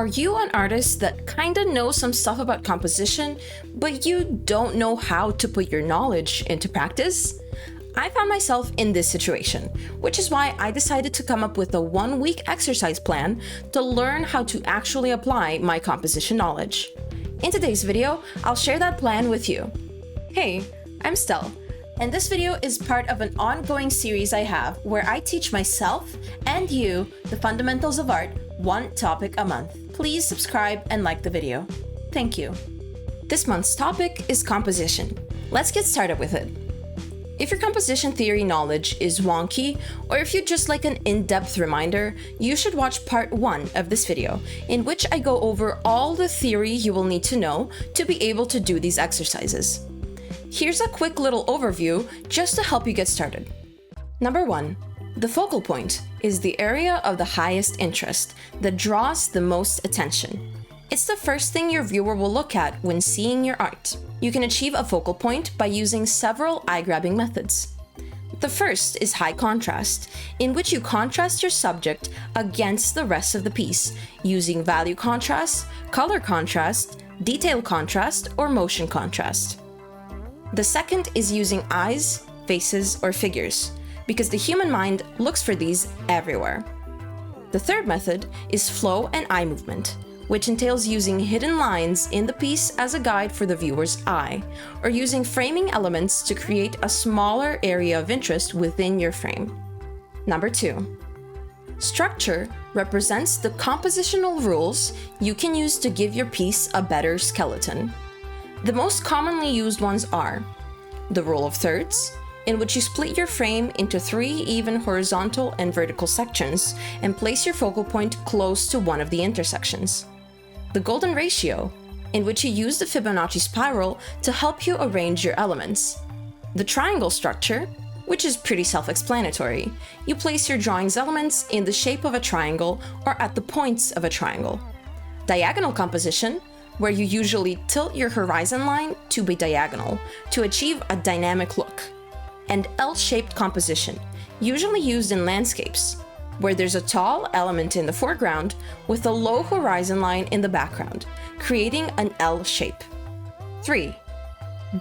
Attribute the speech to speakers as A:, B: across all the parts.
A: Are you an artist that kinda knows some stuff about composition, but you don't know how to put your knowledge into practice? I found myself in this situation, which is why I decided to come up with a 1-week exercise plan to learn how to actually apply my composition knowledge. In today's video, I'll share that plan with you. Hey, I'm Stell, and this video is part of an ongoing series I have where I teach myself and you the fundamentals of art, one topic a month. Please subscribe and like the video. Thank you. This month's topic is composition. Let's get started with it. If your composition theory knowledge is wonky, or if you'd just like an in-depth reminder, you should watch part 1 of this video, in which I go over all the theory you will need to know to be able to do these exercises. Here's a quick little overview just to help you get started. Number 1. The focal point is the area of the highest interest that draws the most attention. It's the first thing your viewer will look at when seeing your art. You can achieve a focal point by using several eye-grabbing methods. The first is high contrast, in which you contrast your subject against the rest of the piece using value contrast, color contrast, detail contrast, or motion contrast. The second is using eyes, faces, or figures, because the human mind looks for these everywhere. The third method is flow and eye movement, which entails using hidden lines in the piece as a guide for the viewer's eye, or using framing elements to create a smaller area of interest within your frame. Number 2. Structure represents the compositional rules you can use to give your piece a better skeleton. The most commonly used ones are the rule of thirds, in which you split your frame into 3 even horizontal and vertical sections and place your focal point close to one of the intersections. The golden ratio, in which you use the Fibonacci spiral to help you arrange your elements. The triangle structure, which is pretty self-explanatory. You place your drawing's elements in the shape of a triangle or at the points of a triangle. Diagonal composition, where you usually tilt your horizon line to be diagonal to achieve a dynamic look. And L-shaped composition, usually used in landscapes, where there's a tall element in the foreground with a low horizon line in the background, creating an L shape. 3.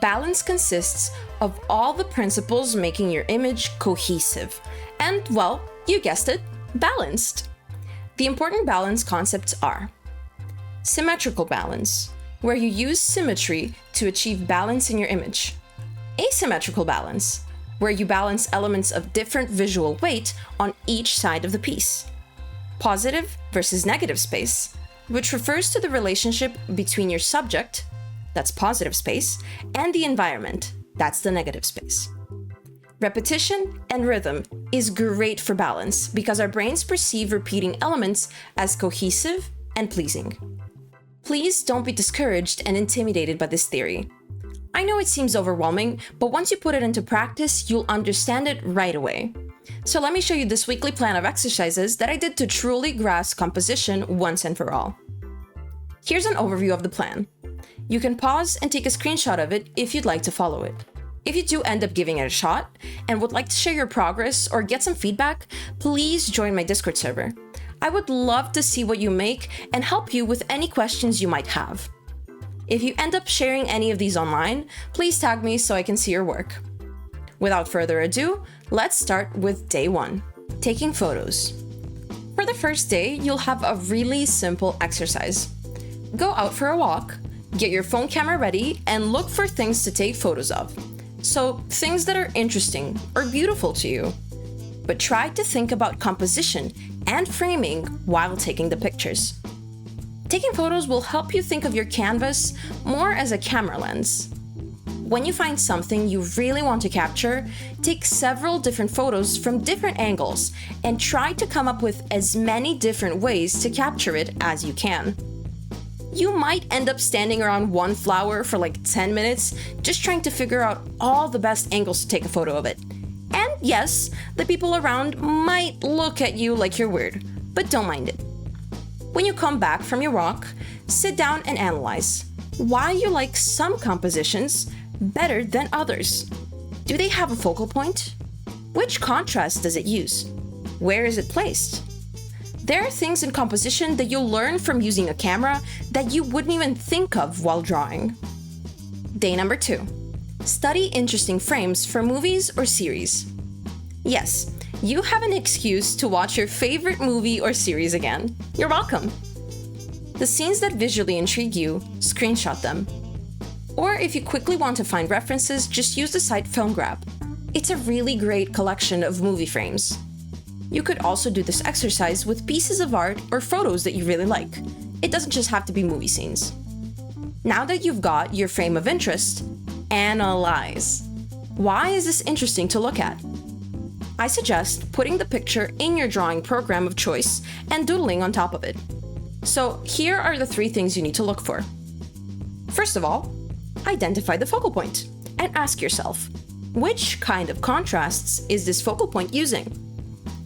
A: Balance consists of all the principles making your image cohesive and, well, you guessed it, balanced. The important balance concepts are symmetrical balance, where you use symmetry to achieve balance in your image. Asymmetrical balance, where you balance elements of different visual weight on each side of the piece. Positive versus negative space, which refers to the relationship between your subject, that's positive space, and the environment, that's the negative space. Repetition and rhythm is great for balance because our brains perceive repeating elements as cohesive and pleasing. Please don't be discouraged and intimidated by this theory. I know it seems overwhelming, but once you put it into practice, you'll understand it right away. So let me show you this weekly plan of exercises that I did to truly grasp composition once and for all. Here's an overview of the plan. You can pause and take a screenshot of it if you'd like to follow it. If you do end up giving it a shot and would like to share your progress or get some feedback, please join my Discord server. I would love to see what you make and help you with any questions you might have. If you end up sharing any of these online, please tag me so I can see your work. Without further ado, let's start with day 1, taking photos. For the first day, you'll have a really simple exercise. Go out for a walk, get your phone camera ready, and look for things to take photos of. So, things that are interesting or beautiful to you. But try to think about composition and framing while taking the pictures. Taking photos will help you think of your canvas more as a camera lens. When you find something you really want to capture, take several different photos from different angles and try to come up with as many different ways to capture it as you can. You might end up standing around one flower for like 10 minutes just trying to figure out all the best angles to take a photo of it. And yes, the people around might look at you like you're weird, but don't mind it. When you come back from your walk, sit down and analyze why you like some compositions better than others. Do they have a focal point? Which contrast does it use? Where is it placed? There are things in composition that you'll learn from using a camera that you wouldn't even think of while drawing. Day number 2. Study interesting frames for movies or series. Yes, you have an excuse to watch your favorite movie or series again. You're welcome. The scenes that visually intrigue you, screenshot them. Or if you quickly want to find references, just use the site FilmGrab. It's a really great collection of movie frames. You could also do this exercise with pieces of art or photos that you really like. It doesn't just have to be movie scenes. Now that you've got your frame of interest, analyze. Why is this interesting to look at? I suggest putting the picture in your drawing program of choice and doodling on top of it. So here are the 3 things you need to look for. First of all, identify the focal point and ask yourself, which kind of contrasts is this focal point using?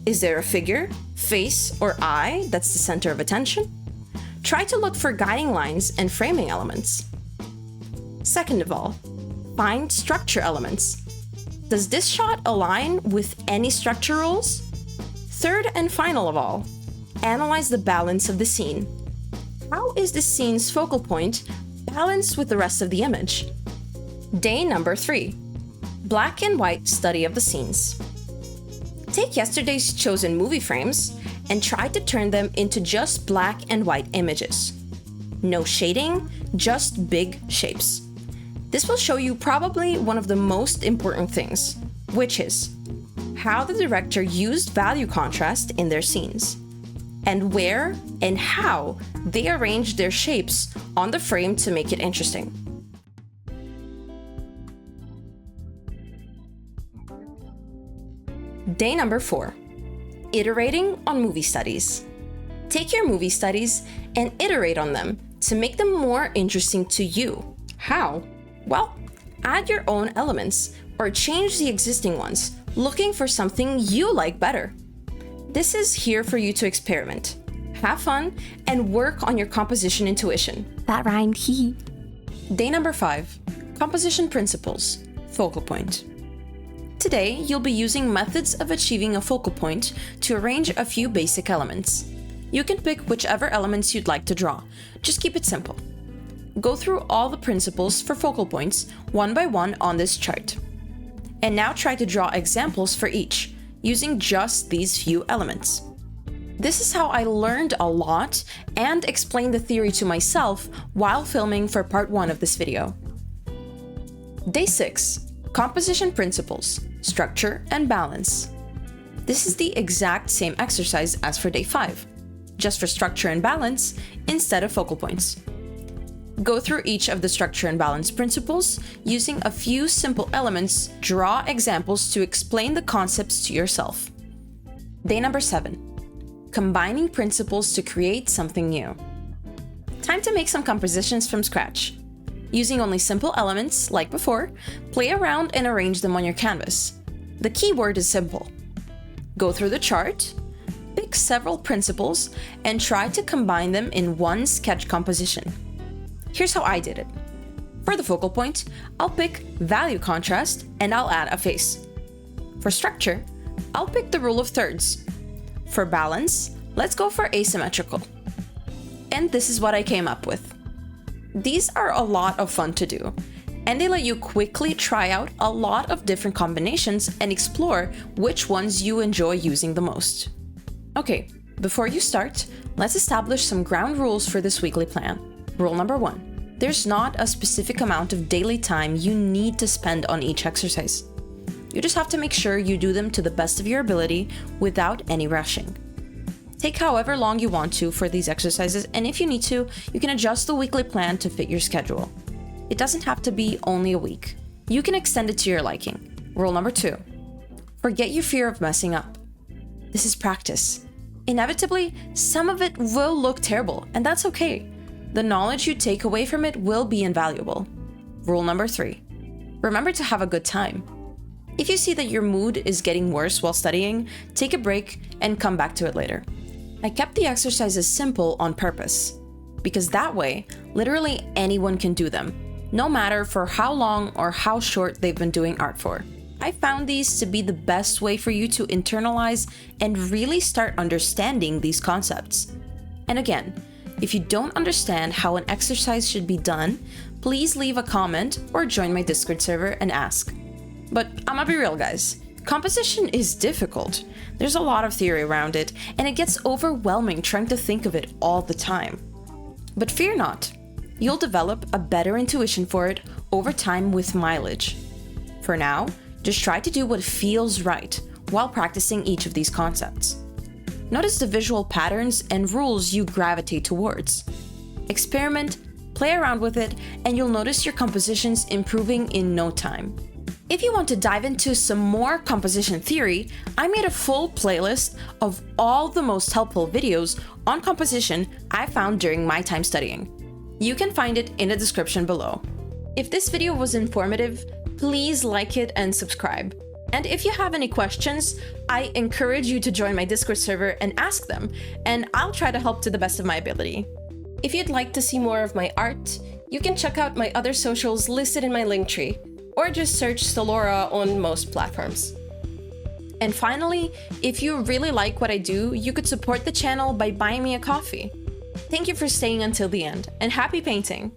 A: Is there a figure, face, or eye that's the center of attention? Try to look for guiding lines and framing elements. Second of all, find structure elements. Does this shot align with any structure rules? Third and final of all, analyze the balance of the scene. How is the scene's focal point balanced with the rest of the image? Day number 3. Black and white study of the scenes. Take yesterday's chosen movie frames and try to turn them into just black and white images. No shading, just big shapes. This will show you probably one of the most important things, which is how the director used value contrast in their scenes, and where and how they arranged their shapes on the frame to make it interesting. Day number 4. Iterating on movie studies. Take your movie studies and iterate on them to make them more interesting to you. How? Well, add your own elements or change the existing ones, looking for something you like better. This is here for you to experiment, have fun, and work on your composition intuition.
B: That rhymed, hee.
A: Day number 5. Composition principles. Focal point. Today, you'll be using methods of achieving a focal point to arrange a few basic elements. You can pick whichever elements you'd like to draw. Just keep it simple. Go through all the principles for focal points one by one on this chart. And now try to draw examples for each, using just these few elements. This is how I learned a lot and explained the theory to myself while filming for part 1 of this video. Day 6. Composition principles, structure, and balance. This is the exact same exercise as for day 5, just for structure and balance instead of focal points. Go through each of the structure and balance principles using a few simple elements, draw examples to explain the concepts to yourself. Day number 7. Combining principles to create something new. Time to make some compositions from scratch. Using only simple elements, like before, play around and arrange them on your canvas. The key word is simple. Go through the chart, pick several principles, and try to combine them in one sketch composition. Here's how I did it. For the focal point, I'll pick value contrast and I'll add a face. For structure, I'll pick the rule of thirds. For balance, let's go for asymmetrical. And this is what I came up with. These are a lot of fun to do, and they let you quickly try out a lot of different combinations and explore which ones you enjoy using the most. Okay, before you start, let's establish some ground rules for this weekly plan. Rule number 1. There's not a specific amount of daily time you need to spend on each exercise. You just have to make sure you do them to the best of your ability without any rushing. Take however long you want to for these exercises, and if you need to, you can adjust the weekly plan to fit your schedule. It doesn't have to be only a week. You can extend it to your liking. Rule number 2. Forget your fear of messing up. This is practice. Inevitably, some of it will look terrible, and that's okay. The knowledge you take away from it will be invaluable. Rule number 3. Remember to have a good time. If you see that your mood is getting worse while studying, take a break and come back to it later. I kept the exercises simple on purpose, because that way, literally anyone can do them, no matter for how long or how short they've been doing art for. I found these to be the best way for you to internalize and really start understanding these concepts. And again, if you don't understand how an exercise should be done, please leave a comment or join my Discord server and ask. But I'ma be real, guys. Composition is difficult. There's a lot of theory around it, and it gets overwhelming trying to think of it all the time. But fear not. You'll develop a better intuition for it over time with mileage. For now, just try to do what feels right while practicing each of these concepts. Notice the visual patterns and rules you gravitate towards. Experiment, play around with it, and you'll notice your compositions improving in no time. If you want to dive into some more composition theory, I made a full playlist of all the most helpful videos on composition I found during my time studying. You can find it in the description below. If this video was informative, please like it and subscribe. And if you have any questions, I encourage you to join my Discord server and ask them, and I'll try to help to the best of my ability. If you'd like to see more of my art, you can check out my other socials listed in my link tree, or just search Stelora on most platforms. And finally, if you really like what I do, you could support the channel by buying me a coffee. Thank you for staying until the end, and happy painting!